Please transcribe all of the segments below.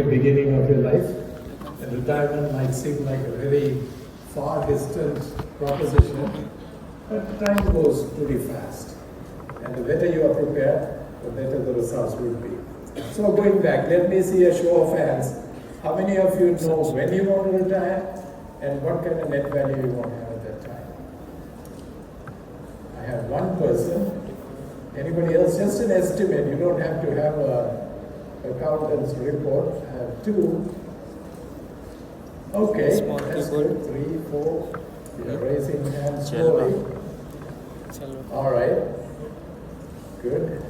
beginning of your life, and retirement might seem like a very far distant proposition, but time goes pretty fast. And the better you are prepared, the better the results will be. So going back, let me see a show of hands. How many of you know when you want to retire and what kind of net value you want to have at that time? I have one person. Anybody else? Just an estimate. You don't have to have a accountant's report. I have two. Okay, that's good. 3, 4. You're raising hands slowly. All right. Good.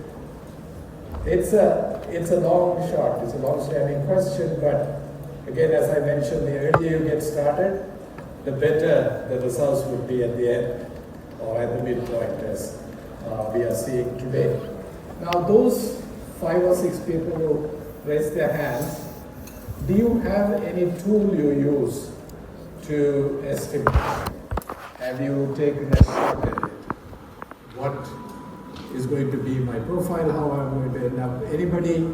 It's a long shot. It's a long-standing question, but again, as I mentioned, the earlier you get started, the better the results would be at the end or at the midpoint, as we are seeing today. Now, those 5 or 6 people who raise their hands, do you have any tool you use to estimate? Have you taken a shot at it? What is going to be my profile, how I'm going to end up? Anybody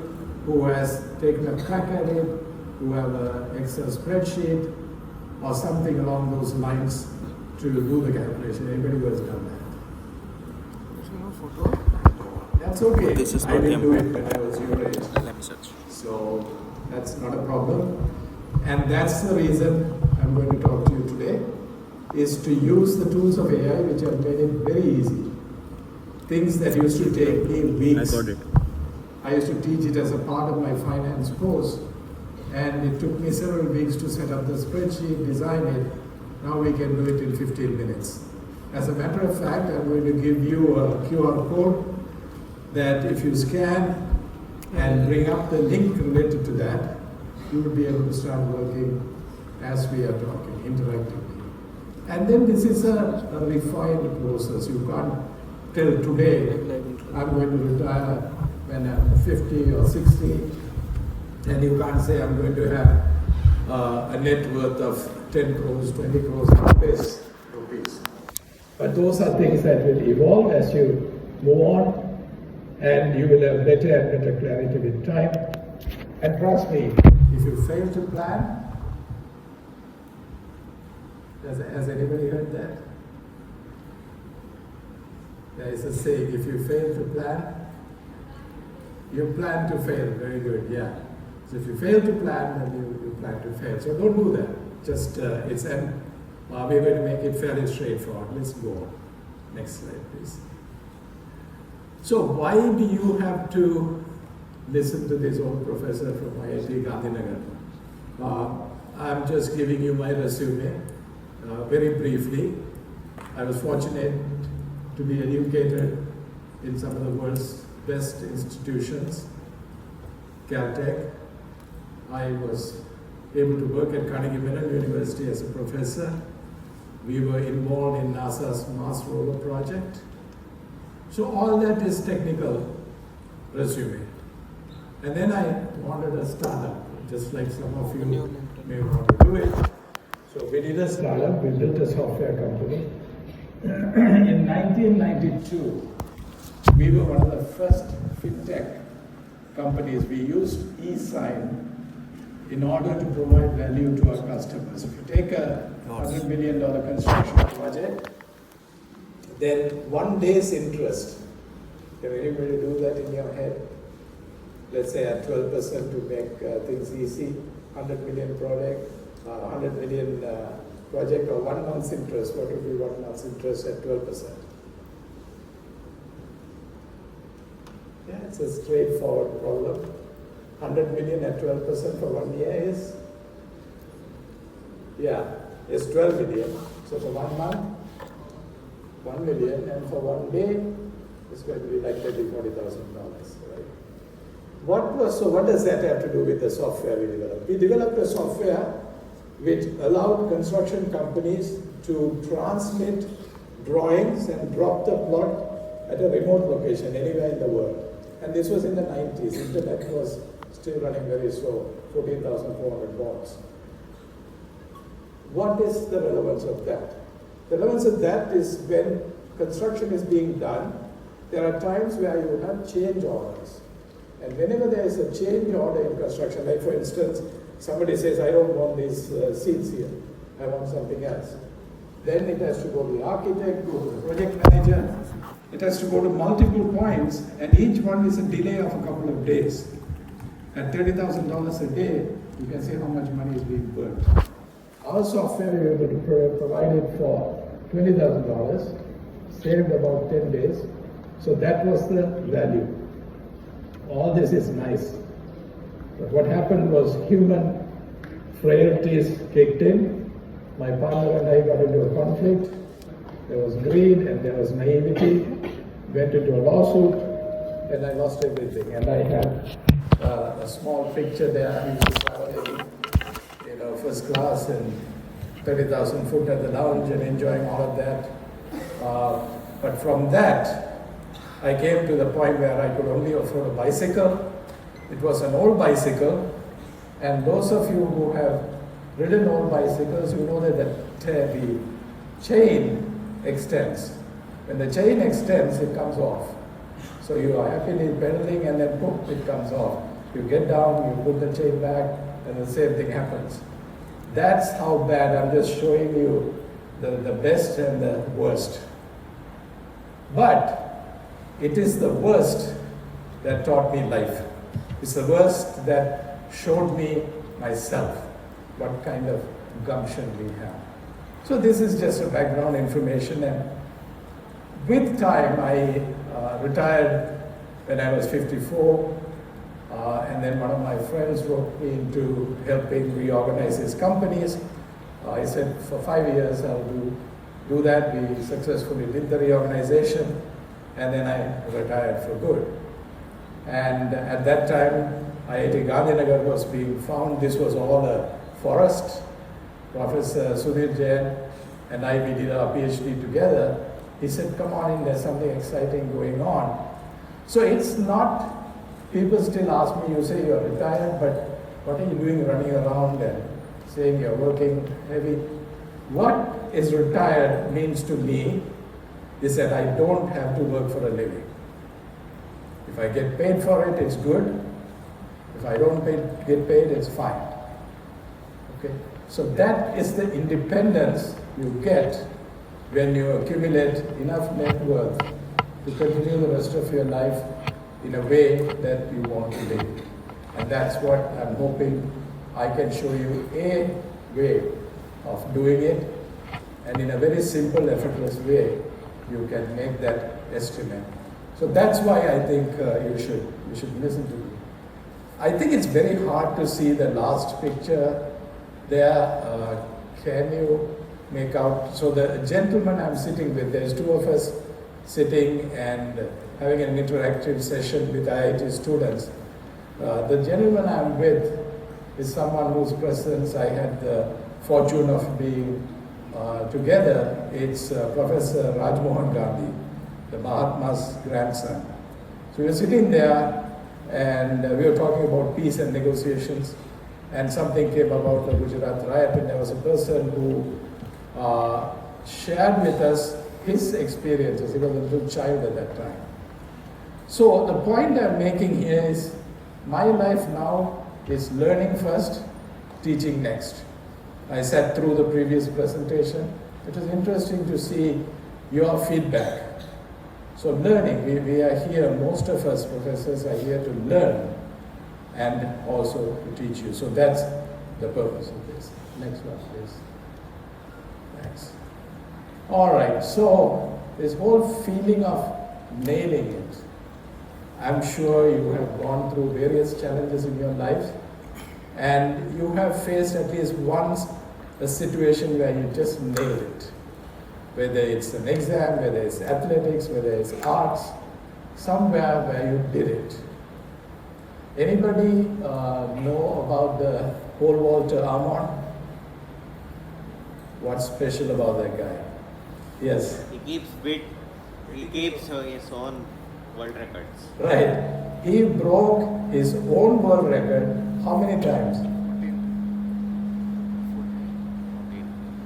who has taken a crack at it, who have an Excel spreadsheet or something along those lines to do the calculation? Anybody who has done that? That's okay. I didn't do it when I was your age. Let me search. So that's not a problem. And that's the reason I'm going to talk to you today, is to use the tools of AI, which have made it very easy. Things that used to take me weeks. I got it. I used to teach it as a part of my finance course. And it took me several weeks to set up the spreadsheet, design it. Now we can do it in 15 minutes. As a matter of fact, I'm going to give you a QR code that if you scan and bring up the link related to that, you will be able to start working as we are talking, interactively. And then this is a refined process. You can't tell today, I'm going to retire when I'm 50 or 60, and you can't say I'm going to have a net worth of 10 crores, 20 crores, rupees. But those are things that will evolve as you move on, and you will have better and better clarity with time. And trust me, if you fail to plan, has anybody heard that? There is a saying, if you fail to plan, you plan to fail. Very good, yeah. So if you fail to plan, then you plan to fail. So don't do that. Just, we're going to make it fairly straightforward. Let's go on. Next slide, please. So why do you have to listen to this old professor from IIT Gandhinagar? I'm just giving you my resume very briefly. I was fortunate to be educated in some of the world's best institutions, Caltech. I was able to work at Carnegie Mellon University as a professor. We were involved in NASA's Mars rover project. So all that is technical resume. And then I wanted a startup, just like some of you may want to do it. So we did a startup, we built a software company. In 1992, we were one of the first fintech companies. We used e-sign in order to provide value to our customers. If you take a $100 million construction project, then 1 day's interest, can anybody do that in your head? Let's say at 12% to make things easy, 100 million project, 100 million project, or 1 month's interest. What would be 1 month's interest at 12%? Yeah, it's a straightforward problem. 100 million at 12% for 1 year is? Yeah, it's 12 million. So for 1 month, 1 million, and for 1 day, it's going to be like $40,000, right? What does that have to do with the software we developed? We developed a software which allowed construction companies to transmit drawings and drop the plot at a remote location anywhere in the world. And this was in the 90s. Internet was still running very slow, 14,400 baud. What is the relevance of that? The relevance of that is when construction is being done, there are times where you have change orders. And whenever there is a change order in construction, like for instance, somebody says, I don't want these seats here, I want something else. Then it has to go to the architect, go to the project manager. It has to go to multiple points, and each one is a delay of a couple of days. At $30,000 a day, you can see how much money is being burnt. Our software, we were able to provide it for $20,000, saved about 10 days. So that was the value. All this is nice. But what happened was human frailties kicked in. My partner and I got into a conflict. There was greed and there was naivety. Went into a lawsuit and I lost everything. And I have a small picture there. I used to travel in first class and 30,000 foot at the lounge and enjoying all of that. But from that, I came to the point where I could only afford a bicycle. It was an old bicycle, and those of you who have ridden old bicycles, you know that the chain extends. When the chain extends, it comes off. So you are happily pedaling and then poof, it comes off. You get down, you put the chain back, and the same thing happens. That's how bad. I'm just showing you the best and the worst. But it is the worst that taught me life. It's the worst that showed me myself, what kind of gumption we have. So this is just a background information, and with time I retired when I was 54, and then one of my friends roped me into helping reorganize his companies. I said for 5 years I'll do that. We successfully did the reorganization, and then I retired for good. And at that time, IIT Gandhinagar was being found. This was all a forest. Professor Sudhir Jain and I, we did our PhD together. He said, come on in, there's something exciting going on. So it's not, people still ask me, you say you're retired, but what are you doing running around and saying you're working heavy? What is retired means to me is that I don't have to work for a living. If I get paid for it, it's good. If I don't get paid, it's fine. Okay? So that is the independence you get when you accumulate enough net worth to continue the rest of your life in a way that you want to live. And that's what I'm hoping I can show you a way of doing it, and in a very simple, effortless way, you can make that estimate. So that's why I think you should listen to me. I think it's very hard to see the last picture there. Can you make out? So the gentleman I'm sitting with, there's two of us sitting and having an interactive session with IIT students. The gentleman I'm with is someone whose presence I had the fortune of being together. It's Professor Rajmohan Gandhi, the Mahatma's grandson. So we were sitting there and we were talking about peace and negotiations, and something came about the Gujarat riot, and there was a person who shared with us his experiences. He was a little child at that time. So the point I'm making here is my life now is learning first, teaching next. I sat through the previous presentation. It was interesting to see your feedback. So learning, we are here, most of us professors are here to learn and also to teach you. So that's the purpose of this. Next one, please. Thanks. All right, so this whole feeling of nailing it. I'm sure you have gone through various challenges in your life, and you have faced at least once a situation where you just nailed it. Whether it's an exam, whether it's athletics, whether it's arts, somewhere where you did it. Anybody know about the Pole Vaulter Armand? What's special about that guy? Yes? He keeps his own world records. Right. He broke his own world record how many times?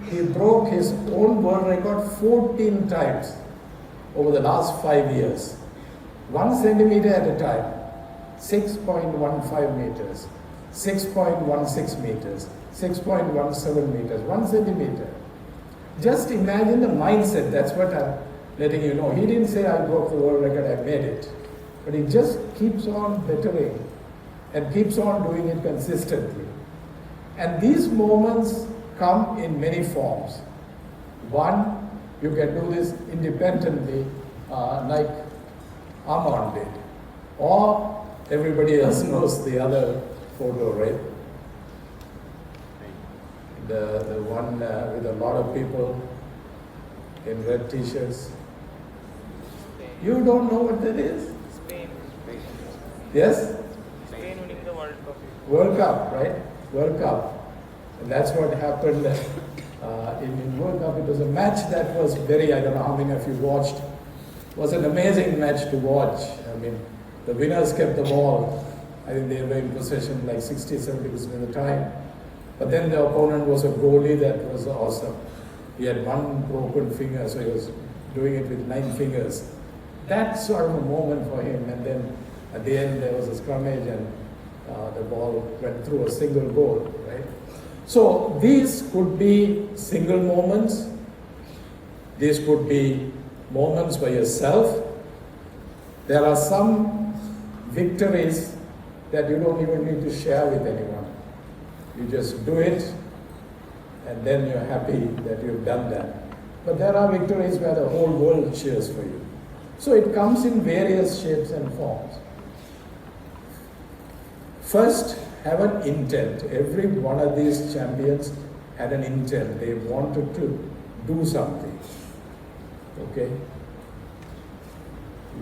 He broke his own world record 14 times over the last 5 years. 1 centimeter at a time. 6.15 meters, 6.16 meters, 6.17 meters, 1 centimeter. Just imagine the mindset. That's what I'm letting you know. He didn't say I broke the world record, I made it. But he just keeps on bettering and keeps on doing it consistently. And these moments come in many forms. One, you can do this independently, like Armand did. Or everybody else knows the other photo, right? The one with a lot of people in red t-shirts. You don't know what that is? Spain. Yes? Spain winning the World Cup. World Cup, right? World Cup. And that's what happened in World Cup. It was a match that was very, I don't know how many of you watched. It was an amazing match to watch. I mean, the winners kept the ball. I think they were in possession like 60-70% of the time. But then the opponent was a goalie that was awesome. He had one broken finger, so he was doing it with 9 fingers. That's sort of a moment for him. And then at the end there was a scrummage and the ball went through a single goal, right? So these could be single moments. These could be moments for yourself. There are some victories that you don't even need to share with anyone. You just do it and then you're happy that you've done that. But there are victories where the whole world cheers for you. So it comes in various shapes and forms. First, have an intent. Every one of these champions had an intent. They wanted to do something. Okay?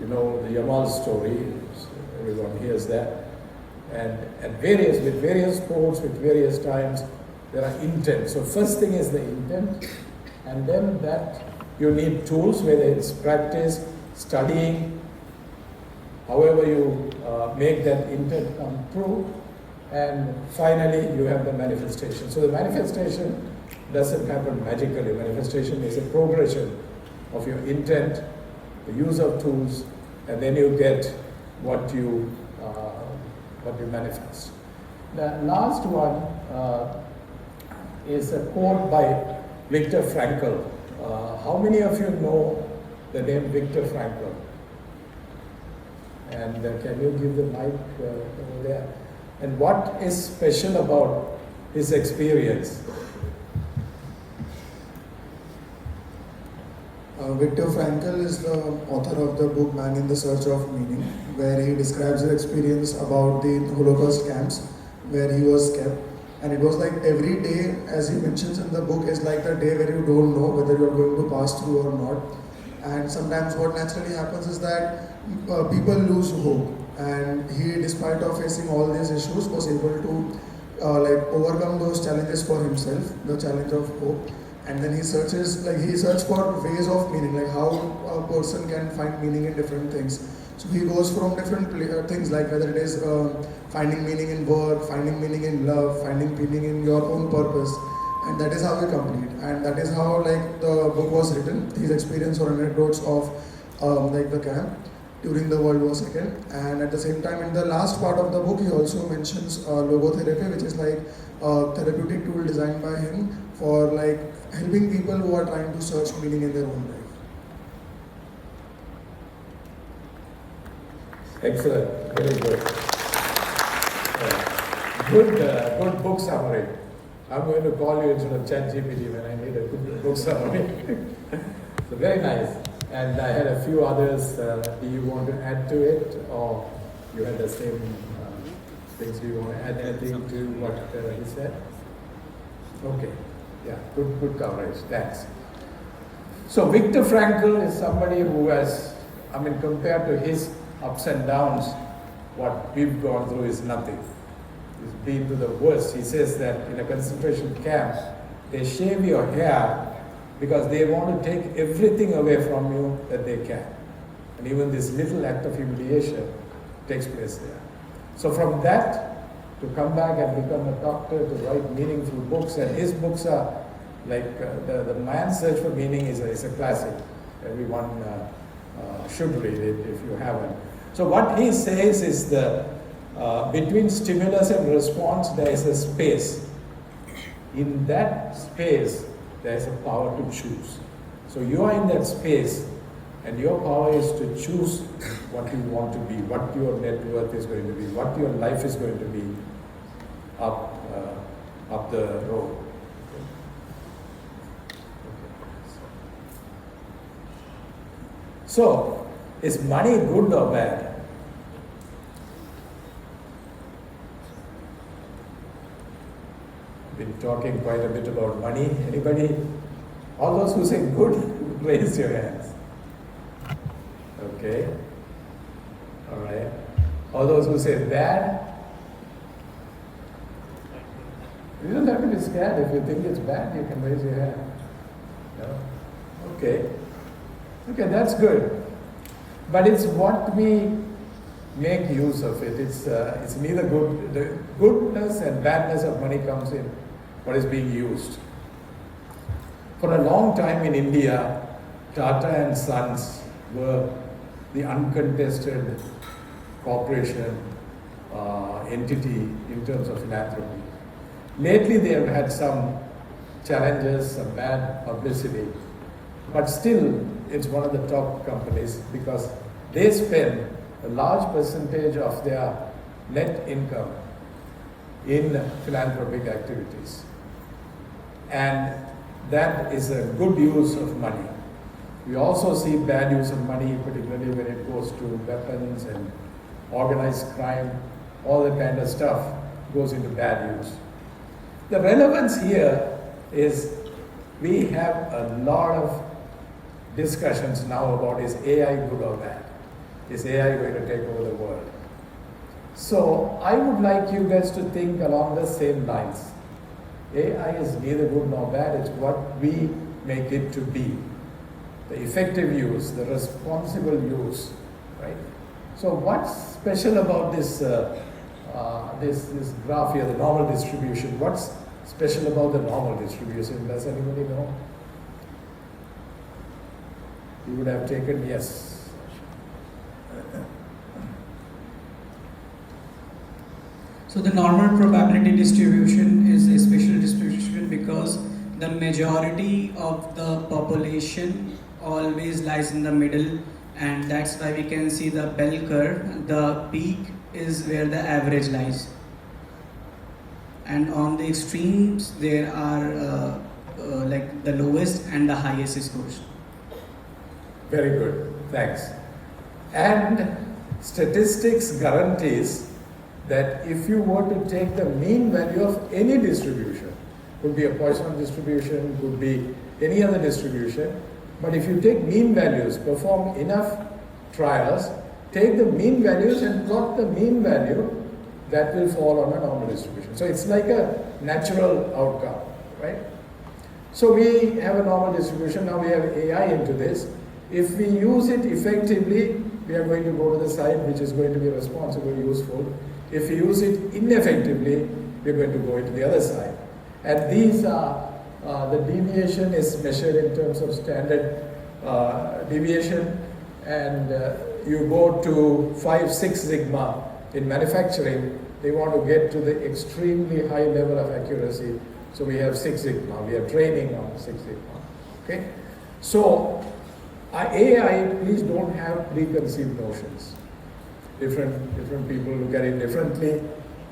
You know the Yamal story, everyone hears that. And with various sports, with various times, there are intents. So first thing is the intent, and then that you need tools, whether it's practice, studying, however you make that intent come true, and finally you have the manifestation. So the manifestation doesn't happen magically. Manifestation is a progression of your intent, the use of tools, and then you get what you manifest. The last one is a quote by Viktor Frankl. How many of you know the name Viktor Frankl? And can you give the mic over there? And what is special about his experience? Viktor Frankl is the author of the book Man in the Search of Meaning, where he describes his experience about the Holocaust camps where he was kept. And it was like every day, as he mentions in the book, is like the day where you don't know whether you are going to pass through or not. And sometimes what naturally happens is that people lose hope. And he, despite of facing all these issues, was able to overcome those challenges for himself, the challenge of hope. And then he searched for ways of meaning, like how a person can find meaning in different things. So he goes from different things, like whether it is finding meaning in work, finding meaning in love, finding meaning in your own purpose. And that is how he complete. And that is how the book was written, his experience or anecdotes of the camp during the World War II. And at the same time, in the last part of the book, he also mentions logotherapy, which is like a therapeutic tool designed by him for helping people who are trying to search meaning in their own life. Excellent, very good. Good book summary. I'm going to call you instead of ChatGPT when I need a good book summary. So very nice. And I had a few others. Do you want to add to it, or you had the same things? Do you want to add anything to what he said? Okay. Yeah, good coverage. Thanks. So Viktor Frankl is somebody who has, compared to his ups and downs, what we've gone through is nothing. He's been to the worst. He says that in a concentration camp, they shave your hair because they want to take everything away from you that they can. And even this little act of humiliation takes place there. So from that, to come back and become a doctor, to write meaningful books, and his books are like the Man's Search for Meaning is a classic. Everyone should read it if you haven't. So what he says is the between stimulus and response, there is a space. In that space, there is a power to choose. So you are in that space, and your power is to choose what you want to be, what your net worth is going to be, what your life is going to be up the road. So, is money good or bad? Been talking quite a bit about money. Anybody? All those who say good, raise your hands. Okay. All right. All those who say bad, you don't have to be scared. If you think it's bad, you can raise your hand. No? Okay. Okay, that's good. But it's what we make use of it. It's neither good. The goodness and badness of money comes in what is being used. For a long time in India, Tata and Sons were the uncontested corporation entity in terms of philanthropy. Lately, they have had some challenges, some bad publicity, but still, it's one of the top companies because they spend a large percentage of their net income in philanthropic activities. And that is a good use of money. We also see bad use of money, particularly when it goes to weapons and organized crime, all that kind of stuff goes into bad use. The relevance here is we have a lot of discussions now about is AI good or bad? Is AI going to take over the world? So I would like you guys to think along the same lines. AI is neither good nor bad, it's what we make it to be. The effective use, the responsible use, right? So what's special about this this graph here, the normal distribution? What's special about the normal distribution? Does anybody know? You would have taken yes. So the normal probability distribution is a special distribution because the majority of the population always lies in the middle, and that's why we can see the bell curve. The peak is where the average lies, and on the extremes there are like the lowest and the highest scores. Very good, thanks. And statistics guarantees that if you were to take the mean value of any distribution, could be a Poisson distribution, could be any other distribution, but if you take mean values, perform enough trials, take the mean values and plot the mean value, that will fall on a normal distribution. So it's like a natural outcome, right? So we have a normal distribution, now we have AI into this. If we use it effectively, we are going to go to the side which is going to be responsible, useful. If we use it ineffectively, we are going to go into the other side. And these are, the deviation is measured in terms of standard deviation, and you go to 5, 6 sigma in manufacturing, they want to get to the extremely high level of accuracy. So we have 6 sigma, we have training on 6 sigma, okay? So AI, please don't have preconceived notions. Different people look at it differently.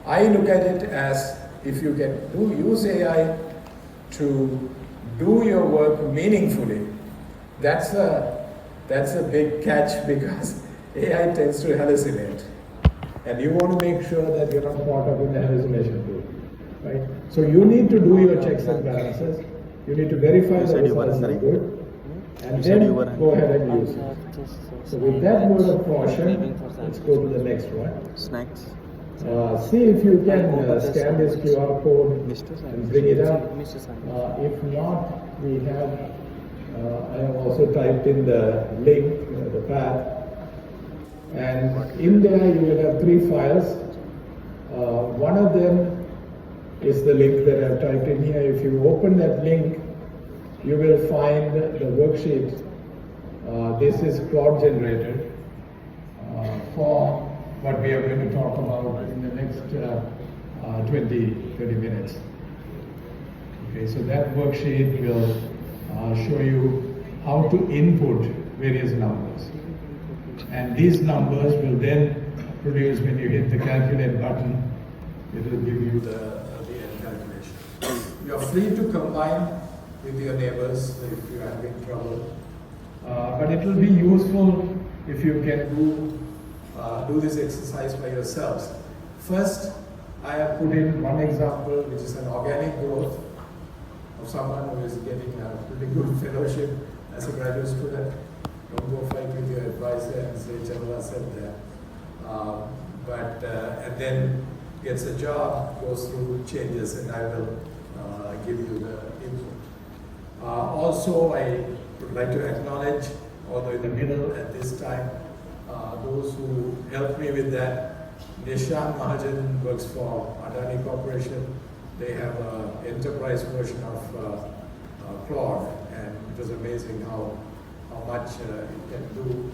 I look at it as if you can use AI to do your work meaningfully. That's a big catch because AI tends to hallucinate. And you want to make sure that you're not caught up in the hallucination too, right? So you need to do your checks and balances. You need to verify the results are good. And then go ahead and use it. So with that word of caution, let's go to the next one. Snacks. See if you can scan this QR code and bring it up. If not, we have, I have also typed in the link, the path. And in there you will have 3 files. One of them is the link that I've typed in here. If you open that link, you will find the worksheet. This is cloud generated for what we are going to talk about in the next 30 minutes. Okay, so that worksheet will show you how to input various numbers. And these numbers will then produce, when you hit the calculate button, it will give you the end calculation. You are free to combine with your neighbors if you are having trouble. But it will be useful if you can do this exercise by yourselves. First, I have put in one example, which is an organic growth of someone who is getting a pretty good fellowship as a graduate student. Don't go fight with your advisor and say, Chandra said that. And then gets a job, goes through changes, and I will give you the input. Also, I would like to acknowledge, although in the middle at this time, those who helped me with that. Nishan Mahajan works for Adani Corporation. They have an enterprise version of Claude, and it was amazing how much it can do.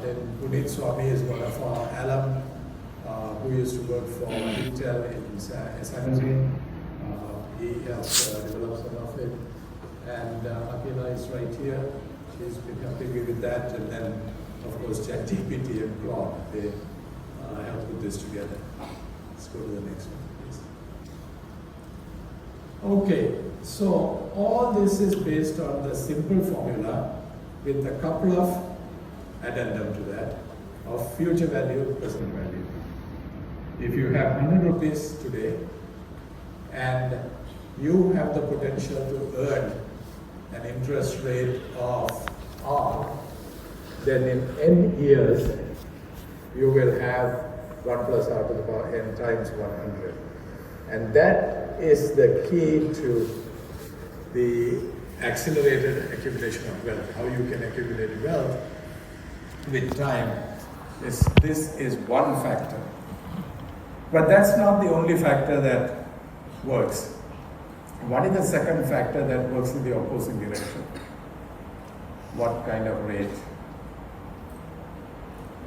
Then Puneet Swami is one of our alum who used to work for Intel in San Jose. He helped develop some of it. And Akila is right here. She's been helping me with that. And then, of course, ChatGPT and Claude, they help put this together. Let's go to the next one, please. Okay, so all this is based on the simple formula with a couple of addendum to that of future value, present value. If you have 100 rupees today and you have the potential to earn an interest rate of R, then in n years you will have 1 plus R to the power n times 100. And that is the key to the accelerated accumulation of wealth. How you can accumulate wealth with time. This is one factor. But that's not the only factor that works. What is the second factor that works in the opposing direction? What kind of rate?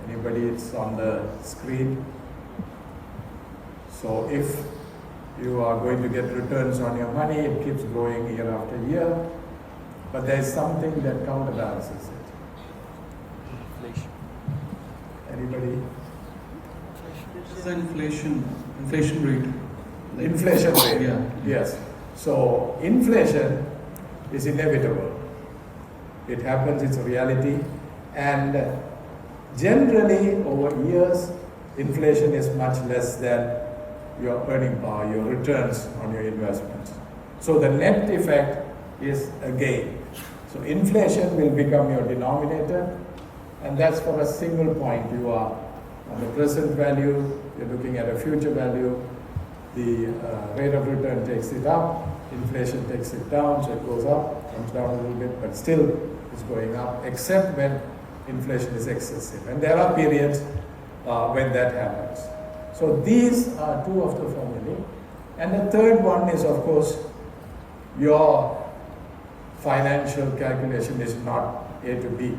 Anybody? It's on the screen. So if you are going to get returns on your money, it keeps growing year after year, but there is something that counterbalances it. Inflation. Anybody? This is the inflation rate. Inflation rate. Yeah. Yes. So inflation is inevitable. It happens, it's a reality. And generally over years, inflation is much less than your earning power, your returns on your investments. So the net effect is a gain. So inflation will become your denominator, and that's for a single point. You are on the present value, you're looking at a future value, the rate of return takes it up, inflation takes it down, so it goes up, comes down a little bit, but still it's going up, except when inflation is excessive. And there are periods when that happens. So these are two of the formulae. And the third one is, of course, your financial calculation is not A to B.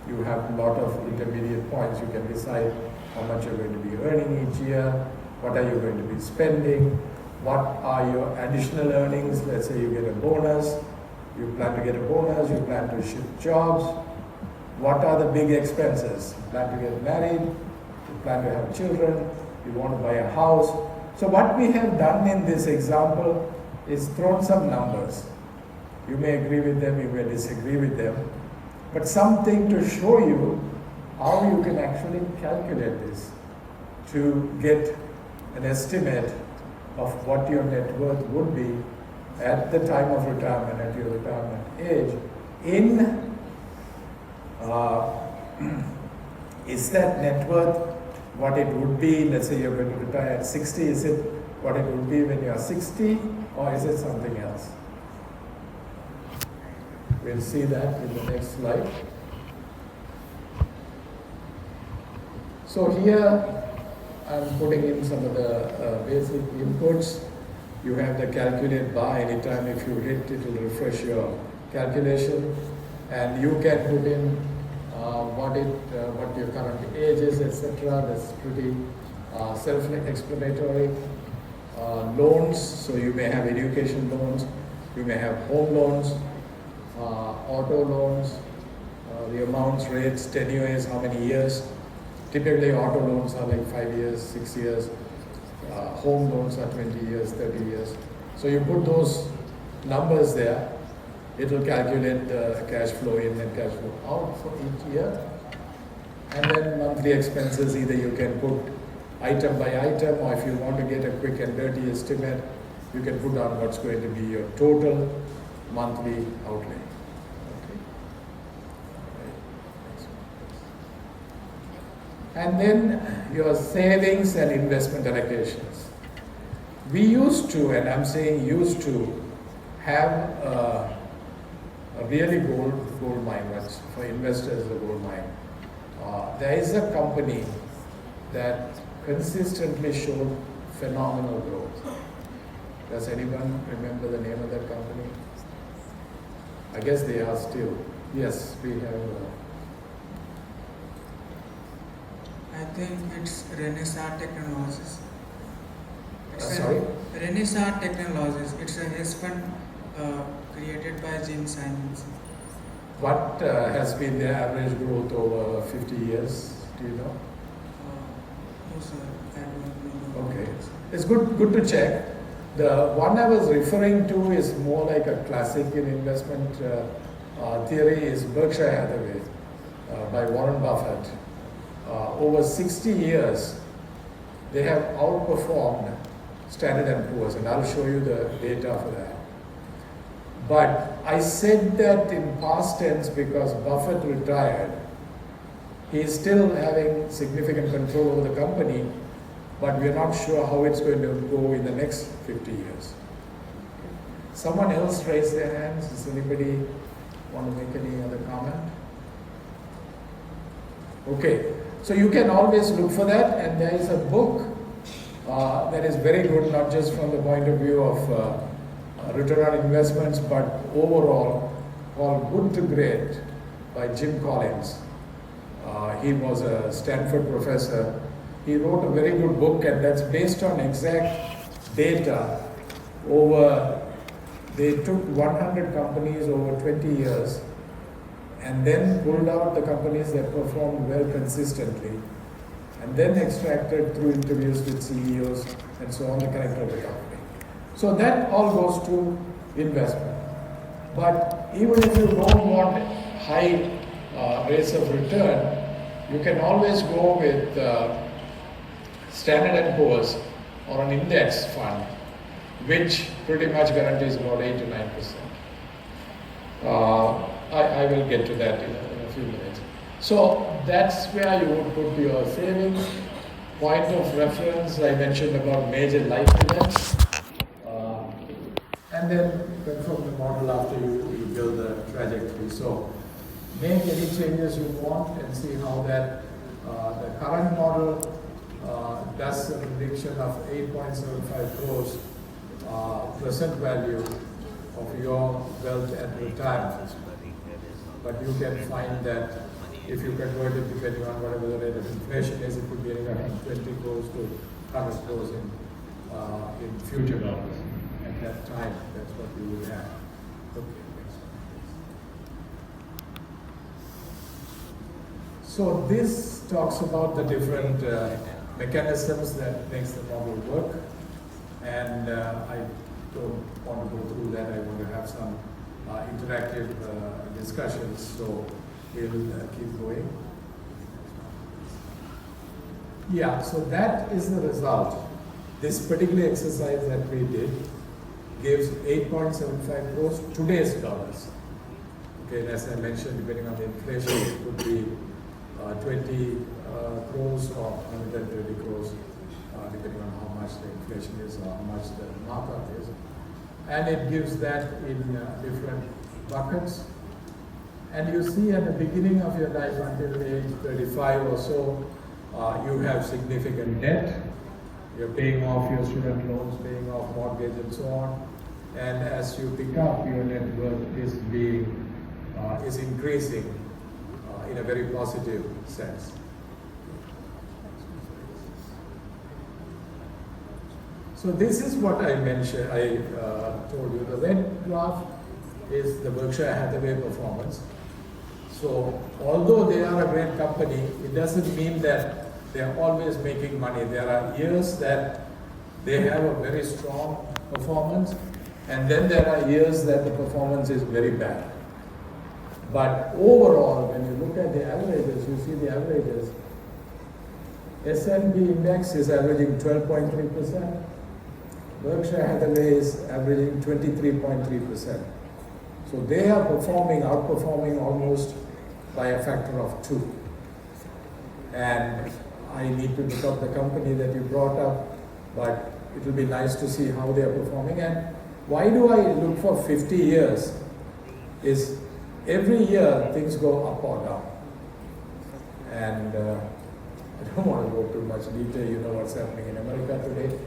You have a lot of intermediate points. You can decide how much you're going to be earning each year, what are you going to be spending, what are your additional earnings. Let's say you get a bonus, you plan to get a bonus, you plan to shift jobs. What are the big expenses? You plan to get married, you plan to have children, you want to buy a house. So what we have done in this example is thrown some numbers. You may agree with them, you may disagree with them, but something to show you how you can actually calculate this to get an estimate of what your net worth would be at the time of retirement, at your retirement age. Is that net worth what it would be? Let's say you're going to retire at 60. Is it what it would be when you're 60, or is it something else? We'll see that in the next slide. So here I'm putting in some of the basic inputs. You have the calculate bar. Anytime if you hit, it will refresh your calculation. And you can put in what your current age is, etc. That's pretty self-explanatory. Loans, so you may have education loans, you may have home loans, auto loans, the amounts, rates, tenure is how many years. Typically auto loans are like 5 years, 6 years, home loans are 20 years, 30 years. So you put those numbers there, it will calculate the cash flow in and cash flow out for each year. And then monthly expenses, either you can put item by item, or if you want to get a quick and dirty estimate, you can put down what's going to be your total monthly outlay. Okay. And then your savings and investment allocations. We used to, and I'm saying used to, have a really gold mine, that's for investors a gold mine. There is a company that consistently showed phenomenal growth. Does anyone remember the name of that company? I guess they are still. Yes, we have. I think it's Renaissance Technologies. Sorry? Renaissance Technologies. It's a hedge fund created by Jim Simons. What has been the average growth over 50 years? Do you know? No, sir. I don't know. Okay. It's good to check. The one I was referring to is more like a classic in investment theory is Berkshire Hathaway by Warren Buffett. Over 60 years, they have outperformed Standard & Poor's, and I'll show you the data for that. But I said that in past tense because Buffett retired. He is still having significant control over the company, but we're not sure how it's going to go in the next 50 years. Someone else raise their hands. Does anybody want to make any other comment? Okay, so you can always look for that, and there is a book that is very good, not just from the point of view of return on investments, but overall, called Good to Great by Jim Collins. He was a Stanford professor. He wrote a very good book, and that's based on exact data over, they took 100 companies over 20 years and then pulled out the companies that performed well consistently, and then extracted through interviews with CEOs and so on the character of the company. So that all goes to investment. But even if you don't want high rates of return, you can always go with Standard & Poor's or an index fund, which pretty much guarantees about 8 to 9%. I will get to that in a few minutes. So that's where you would put your savings. Point of reference, I mentioned about major life events. And then confirm the model after you build the trajectory. So make any changes you want and see how that the current model does a prediction of 8.75 crores present value of your wealth at retirement. But you can find that if you convert it depending on whatever the rate of inflation is, it could be anywhere from 20 crores to 100 crores in future dollars. At that time, that's what you will have. Okay. So this talks about the different mechanisms that makes the model work, and I don't want to go through that. I want to have some interactive discussions, so we'll keep going. Yeah, so that is the result. This particular exercise that we did gives 8.75 crores today's dollars. Okay, and as I mentioned, depending on the inflation, it could be 20 crores or 130 crores, depending on how much the inflation is or how much the markup is. And it gives that in different buckets. And you see at the beginning of your life until age 35 or so, you have significant debt. You're paying off your student loans, paying off mortgage and so on. And as you pick up, your net worth is increasing in a very positive sense. So this is what I mentioned, I told you. The red graph is the Berkshire Hathaway performance. So although they are a great company, it doesn't mean that they are always making money. There are years that they have a very strong performance, and then there are years that the performance is very bad. But overall, when you look at the averages, you see the averages. S&P index is averaging 12.3%. Berkshire Hathaway is averaging 23.3%. So they are outperforming almost by a factor of 2. And I need to look up the company that you brought up, but it will be nice to see how they are performing. And why do I look for 50 years? Is every year things go up or down. And I don't want to go too much detail. You know what's happening in America today,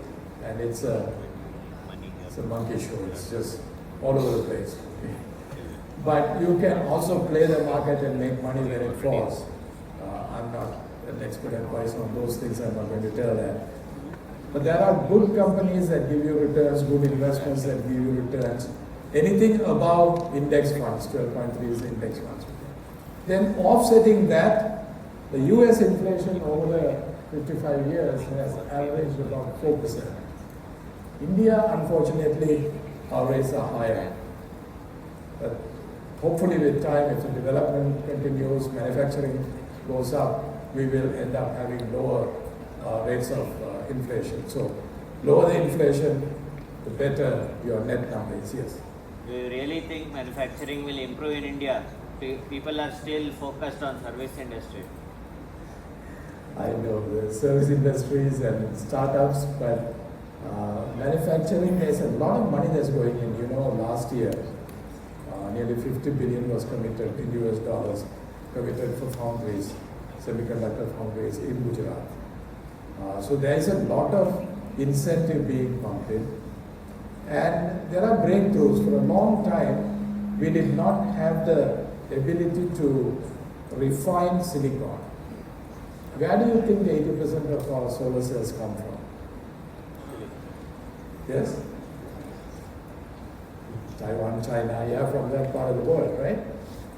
and it's a monkey show. It's just all over the place. But you can also play the market and make money when it falls. I'm not an expert advice on those things. I'm not going to tell that. But there are good companies that give you returns, good investments that give you returns. Anything above index funds, 12.3 is index funds. Then offsetting that, the US inflation over the 55 years has averaged about 4%. India, unfortunately, our rates are higher. But hopefully with time, if the development continues, manufacturing goes up, we will end up having lower rates of inflation. So lower the inflation, the better your net number is. Yes. Do you really think manufacturing will improve in India? People are still focused on service industry. I know the service industries and startups, but manufacturing, there's a lot of money that's going in. You know, last year, nearly 50 billion was committed in US dollars, committed for foundries, semiconductor foundries in Gujarat. So there is a lot of incentive being pumped in. And there are breakthroughs. For a long time, we did not have the ability to refine silicon. Where do you think the 80% of our solar cells come from? Yes? Taiwan, China, yeah, from that part of the world, right?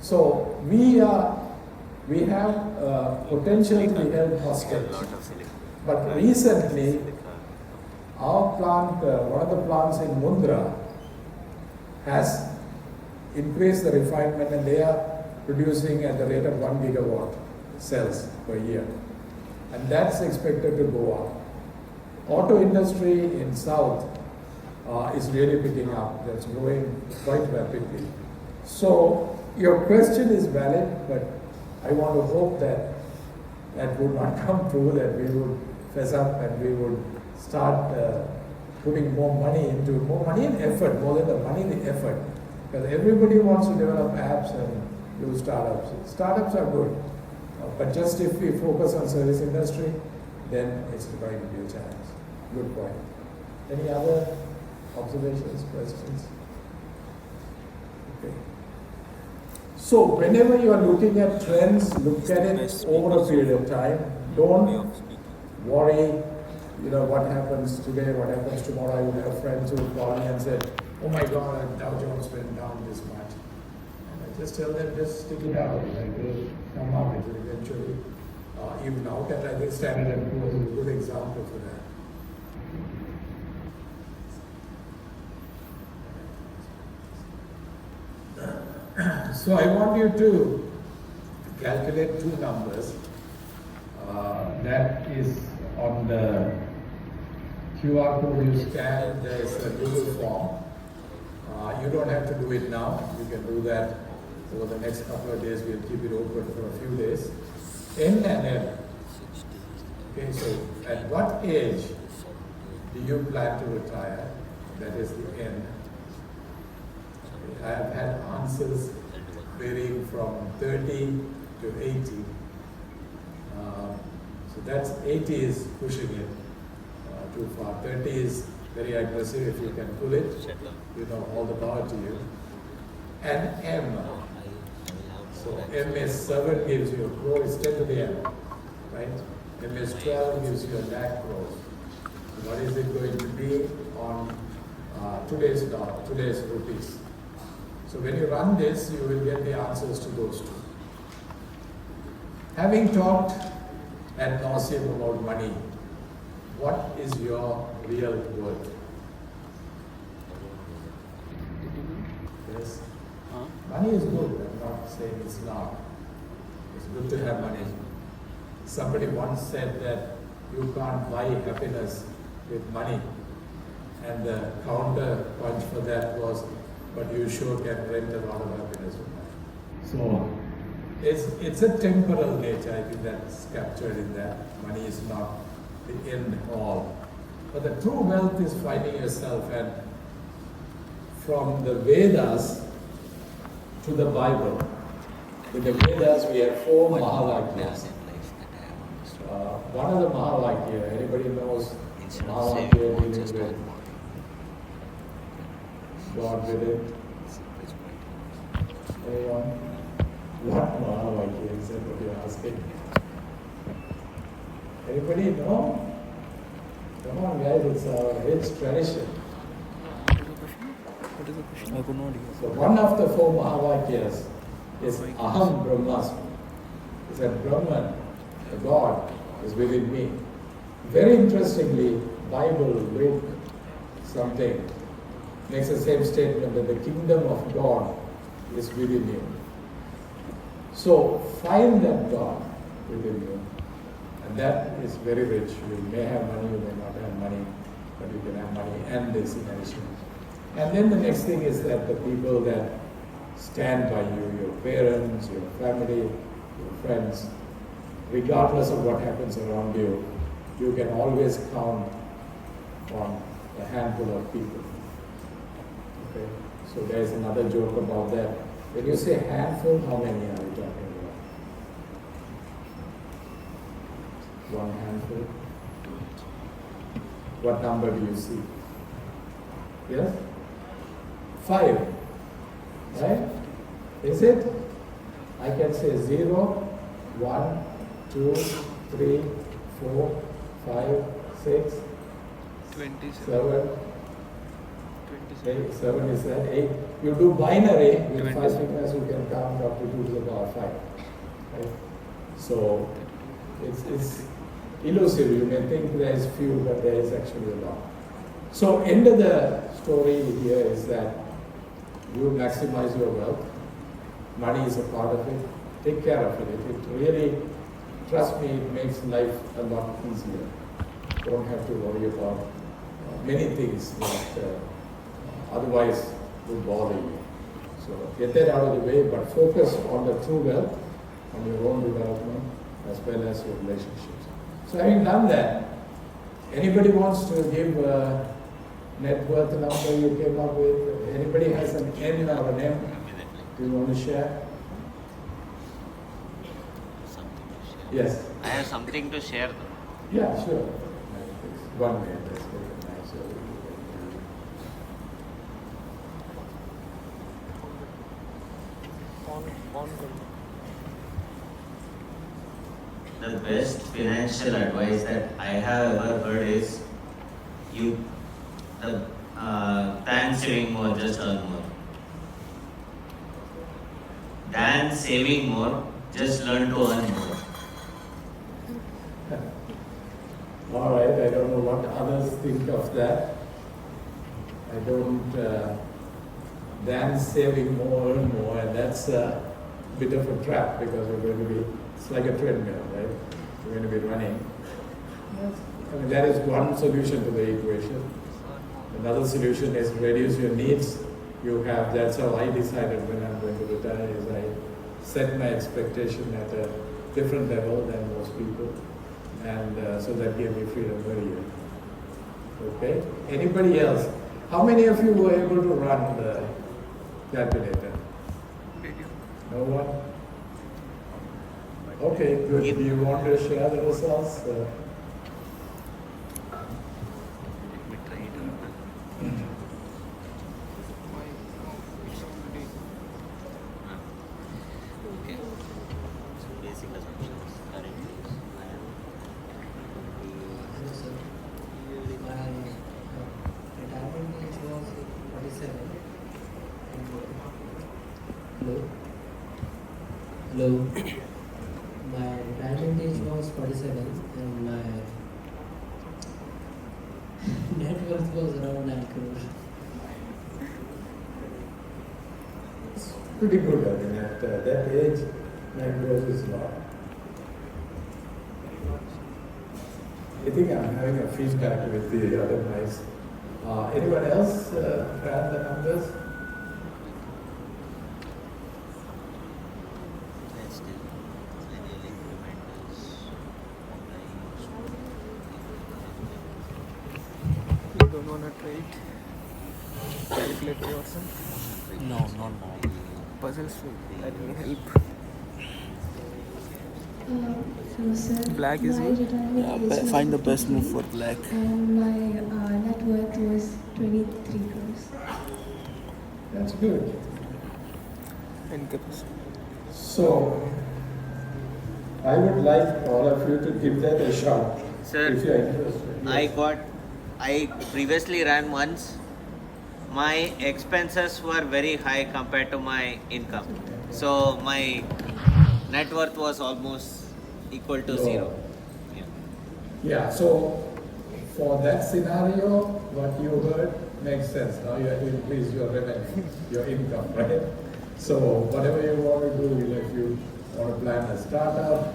So we have potential to be held hostage. But recently, our plant, one of the plants in Mundra, has increased the refinement, and they are producing at the rate of 1 gigawatt cells per year. And that's expected to go up. Auto industry in South is really picking up. That's growing quite rapidly. So your question is valid, but I want to hope that that would not come true, that we would fess up and we would start putting more money and effort, more than the money, the effort. Because everybody wants to develop apps and do startups. Startups are good, but just if we focus on service industry, then it's going to be a challenge. Good point. Any other observations, questions? Okay. So whenever you are looking at trends, look at it over a period of time. Don't worry, what happens today, what happens tomorrow. I would have friends who would call me and say, oh my God, Dow Jones went down this much. And I just tell them, just stick it out. It will come out, it will eventually even out. And I think Standard & Poor's is a good example for that. So I want you to calculate two numbers. That is on the QR code you scan. There is a Google form. You don't have to do it now. You can do that over the next couple of days. We'll keep it open for a few days. N and M. Okay, so at what age do you plan to retire? That is the N. I have had answers varying from 30 to 80. So that's 80 is pushing it too far. 30 is very aggressive. If you can pull it, all the power to you. And M. So MS7 gives you a crore, it's 10 to the n, right? MS12 gives you a lakh crores. What is it going to be on today's dollar, today's rupees? So when you run this, you will get the answers to those two. Having talked ad nauseum about money, what is your real worth? Yes. Money is good. I'm not saying it's not. It's good to have money. Somebody once said that you can't buy happiness with money. And the counter punch for that was, but you sure can rent a lot of happiness with money. So it's a temporal nature. I think that's captured in that. Money is not the end all. But the true wealth is finding yourself, and from the Vedas to the Bible. In the Vedas we have 4 Mahavakyas. One of the Mahavakya, anybody knows the Mahavakya dealing with God with it? Anyone? What Mahavakya is that what you're asking? Anybody know? Come on guys, it's a rich tradition. What is the question? I could not hear. So one of the 4 Mahavakyas is Aham Brahmasmi. It's that Brahman, the God, is within me. Very interestingly, Bible, Luke, something, makes the same statement that the kingdom of God is within you. So find that God within you. And that is very rich. You may have money, you may not have money, but you can have money and this in addition. And then the next thing is that the people that stand by you, your parents, your family, your friends, regardless of what happens around you, you can always count on a handful of people. Okay? So there is another joke about that. When you say handful, how many are you talking about? One handful? What number do you see? Yes? 5, right? Is it? I can say 0, 1, 2, 3, 4, 5, 6, 27. 7, 27. 8, 7 is that 8. You do binary with 5 27. fingers, you can count up to 2 to the power 5. Right? So it's elusive. You may think there is few, but there is actually a lot. So end of the story here is that you maximize your wealth. Money is a part of it. Take care of it. It really, trust me, it makes life a lot easier. You don't have to worry about many things that otherwise would bother you. So get that out of the way, but focus on the true wealth, on your own development, as well as your relationships. So having done that, anybody wants to give net worth number you came up with? Anybody has an N or an M? Do you want to share? Something to share. Yes. I have something to share though. Yeah, sure. 1 minute. That's very nice. The best financial advice that I have ever heard is than saving more, just earn more. Than saving more, just learn to earn more. All right, I don't know what others think of that. I don't, than saving more, earn more, and that's a bit of a trap because you're going to be, it's like a treadmill, right? You're going to be running. I mean, that is one solution to the equation. Another solution is reduce your needs. You have, that's how I decided when I'm going to retire, is I set my expectation at a different level than most people. And so that gave me freedom very early. Okay? Anybody else? How many of you were able to run the calculator? No one? Okay, good. Do you want to share the results? Hello. Hello. My retirement age was 47 and my net worth was around 9 crores. It's pretty good. I mean, at that age, 9 crores is a lot. I think I'm having a feedback with the other guys. Anyone else ran the numbers? You don't want to try it? Calculator or something? No, not now. Puzzles that will help. So sir, Black is my good? retirement age was Find the best 53 move for black. and my net worth was 23 crores. That's good. And capacity. So, I would like all of you to give that a shot. Sir, if you're interested. I previously ran once. My expenses were very high compared to my income. So my net worth was almost equal to No. zero. Yeah, so for that scenario, what you heard makes sense. Now you have to increase your revenue, your income, right? So whatever you want to do, if you want to plan a startup,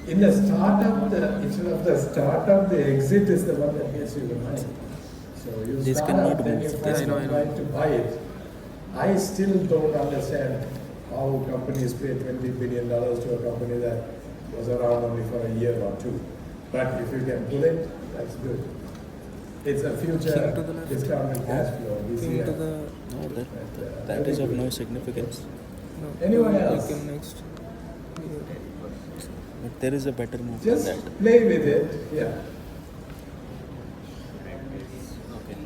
in the startup, instead of the startup, the exit is the one that gets you the money. So you This start cannot up, then move. you This find I know. someone to buy it. I still don't understand how companies pay $20 billion to a company that was around only for a year or two. But if you can pull it, that's good. It's a future King to the left. discounted cash flow. King to the... No, that is of no significance. No. Anyone you else? can next. But there is a better move Just than that. play with it. Yeah. Okay.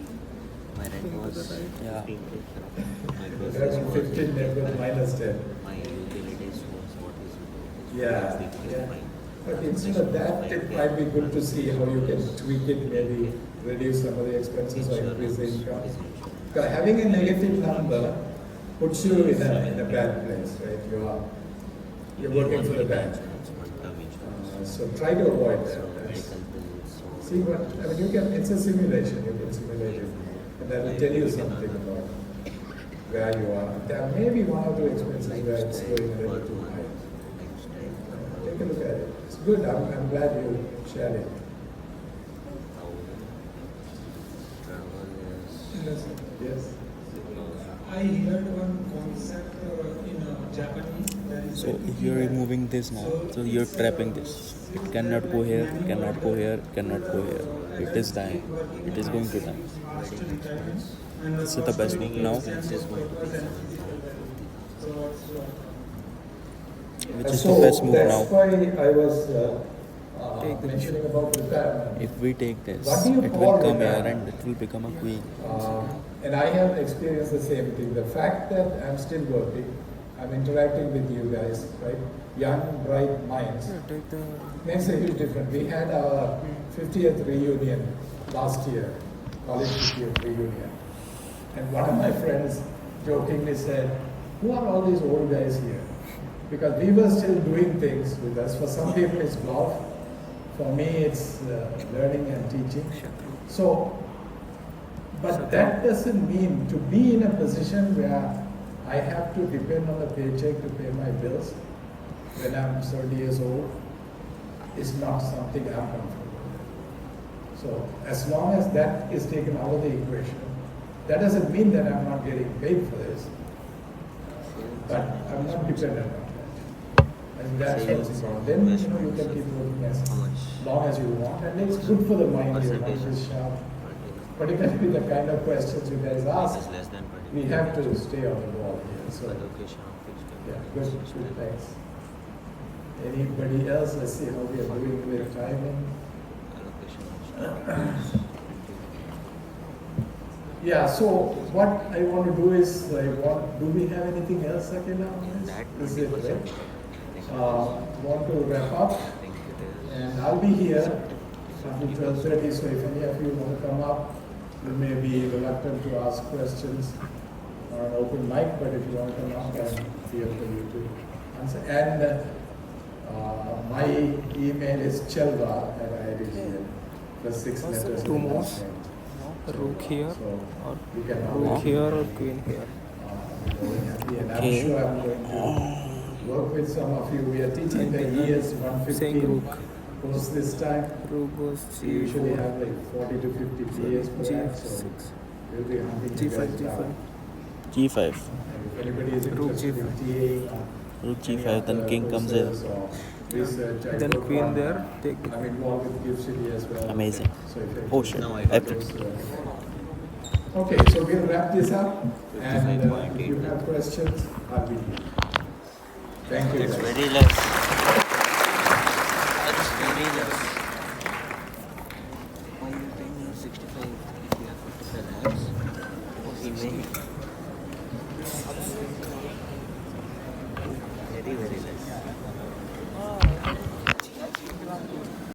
My rent was Yeah. 15 my That's 15 net worth minus 10. my utilities was what is Yeah. But instead of that, it might be good to see how you can tweak it, maybe reduce some of the expenses or increase the income. Because having a negative number puts you in a bad place, right? You're working for the bank. So try to avoid that. See what, I mean, it's a simulation, you can simulate it. And that will tell you something about where you are. There may be one or two expenses where it's going a little too high. Take a look at it. It's good. I'm glad you shared it. Yes. I heard one concept in Japanese. That is So if you're removing this now, so you're trapping this. It cannot go here, cannot go here, cannot go here. It is dying. It is going to die. This is the best move now. Which is the best move that's now. why I was mentioning about retirement. If we take this, What do you it call will come here retirement? and it will become a queen. And I have experienced the same thing. The fact that I'm still working, I'm interacting with you guys, right? Young, bright minds. Yeah, take the... Makes a huge difference. We had our 50th reunion last year, college 50th reunion. And one of my friends jokingly said, who are all these old guys here? Because we were still doing things with us. For some people it's golf. For me it's learning and teaching. So, but that doesn't mean to be in a position where I have to depend on the paycheck to pay my bills when I'm 30 years old is not something I'm comfortable with. So as long as that is taken out of the equation, that doesn't mean that I'm not getting paid for this, but I'm not dependent on that. And that's what's important. Then you can keep working as long as you want, and it's good for the mind. Your mind is sharp. Particularly the kind of questions you guys ask, we have to stay on the ball here. So, yeah, good, thanks. Anybody else? Let's see how we are doing with timing. Yeah, so what I want to do is, do we have anything else, Akela, on this? Is it right? Want to wrap up? And I'll be here until 12:30, so if any of you want to come up, you may be reluctant to ask questions on an open mic, but if you want to come up and here for you to answer. And my email is chelva@iitgn, plus 6 letters. Two in the more. last name. Rook here So or you can rook always, here or queen here. very happy. And Okay. I'm sure I'm going to work with some of you. We are teaching the ES Saying 115 rook. course this time. Rook goes We usually g4, have like 40 to 50 PS per that, so g6, we'll be hunting you g5, guys down. g5. G5. And if anybody is Rook interested in G5. TA, Rook any G5, then other king comes in. courses or research, I Then work queen on, there, take the I'm involved with Gift City as well. Amazing. So if Oh shit. Now I got Epic. Okay, so we'll wrap this up, and if you have questions, I'll be here. Thank you. It's guys. very less. It's very less. 65, if you have 55 lakhs, he may. Very, very less.